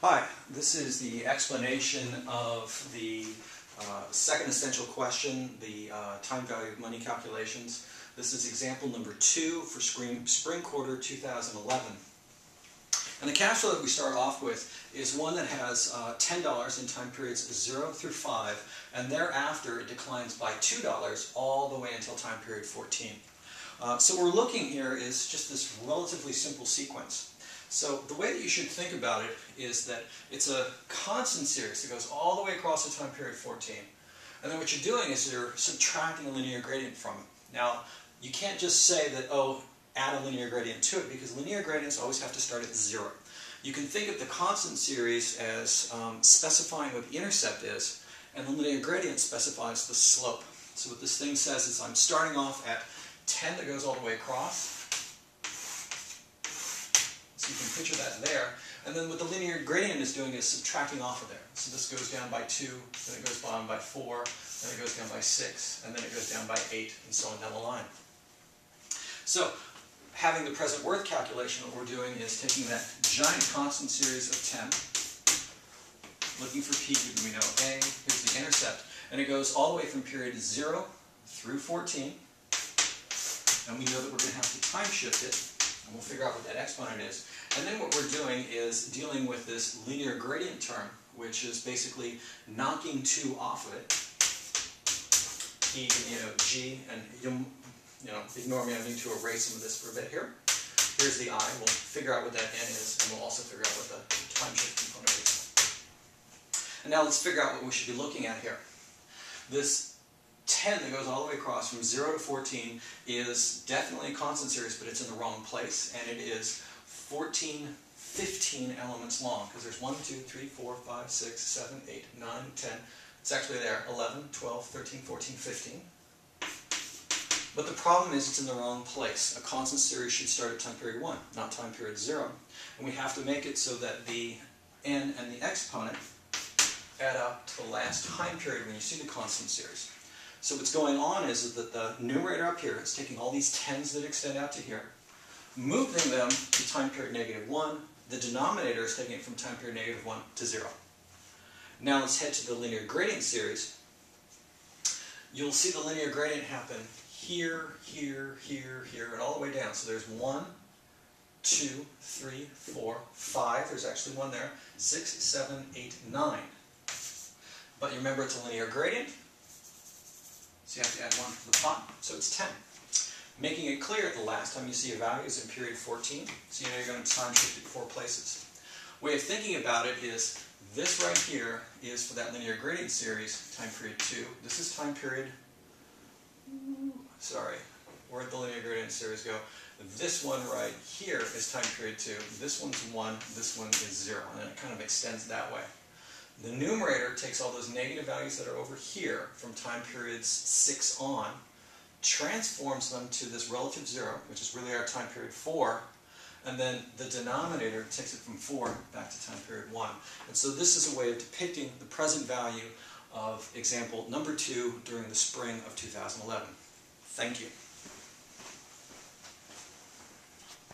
Hi, this is the explanation of the second essential question, the time value of money calculations. This is example number 2 for spring quarter 2011. And the cash flow that we start off with is one that has $10 in time periods 0 through 5, and thereafter it declines by $2 all the way until time period 14. So what we're looking here is just this relatively simple sequence. So the way that you should think about it is that it's a constant series that goes all the way across the time period 14. And then what you're doing is you're subtracting a linear gradient from it. Now, you can't just say that, oh, add a linear gradient to it, because linear gradients always have to start at 0. You can think of the constant series as specifying what the intercept is, and the linear gradient specifies the slope. So what this thing says is I'm starting off at 10 that goes all the way across. So you can picture that there. And then what the linear gradient is doing is subtracting off of there. So this goes down by 2, then it goes down by 4, then it goes down by 6, and then it goes down by 8, and so on down the line. So, having the present worth calculation, what we're doing is taking that giant constant series of 10, looking for P, we know A, here's the intercept, and it goes all the way from period 0 through 14, and we know that we're going to have to time shift it, and we'll figure out what that exponent is. And then what we're doing is dealing with this linear gradient term, which is basically knocking 2 off of it, P, G, and ignore me, I need to erase some of this for a bit here. Here's the I. We'll figure out what that N is, and we'll also figure out what the time shift component is. And now let's figure out what we should be looking at here. This 10 that goes all the way across from 0 to 14 is definitely a constant series, but it's in the wrong place, and it is 15 elements long, because there's 1, 2, 3, 4, 5, 6, 7, 8, 9, 10. It's actually there, 11, 12, 13, 14, 15. But the problem is it's in the wrong place. A constant series should start at time period 1, not time period 0. And we have to make it so that the n and the exponent add up to the last time period when you see the constant series. So what's going on is that the numerator up here is taking all these 10s that extend out to here, moving them to time period -1. The denominator is taking it from time period -1 to 0. Now let's head to the linear gradient series. You'll see the linear gradient happen here, here, here, here, and all the way down. So there's 1, 2, 3, 4, 5. There's actually one there. 6, 7, 8, 9. But you remember it's a linear gradient, so you have to add 1 to the top. So it's 10. Making it clear, the last time you see a value is in period 14. So you know you're going to time shift it 4 places. Way of thinking about it is this right here is for that linear gradient series, time period 2. This is time period... Sorry, where'd the linear gradient series go? This one right here is time period 2. This one's 1, this one is 0, and then it kind of extends that way. The numerator takes all those negative values that are over here from time periods 6 on, transforms them to this relative 0, which is really our time period 4, and then the denominator takes it from 4 back to time period 1. And so this is a way of depicting the present value of example number 2 during the spring of 2011. Thank you.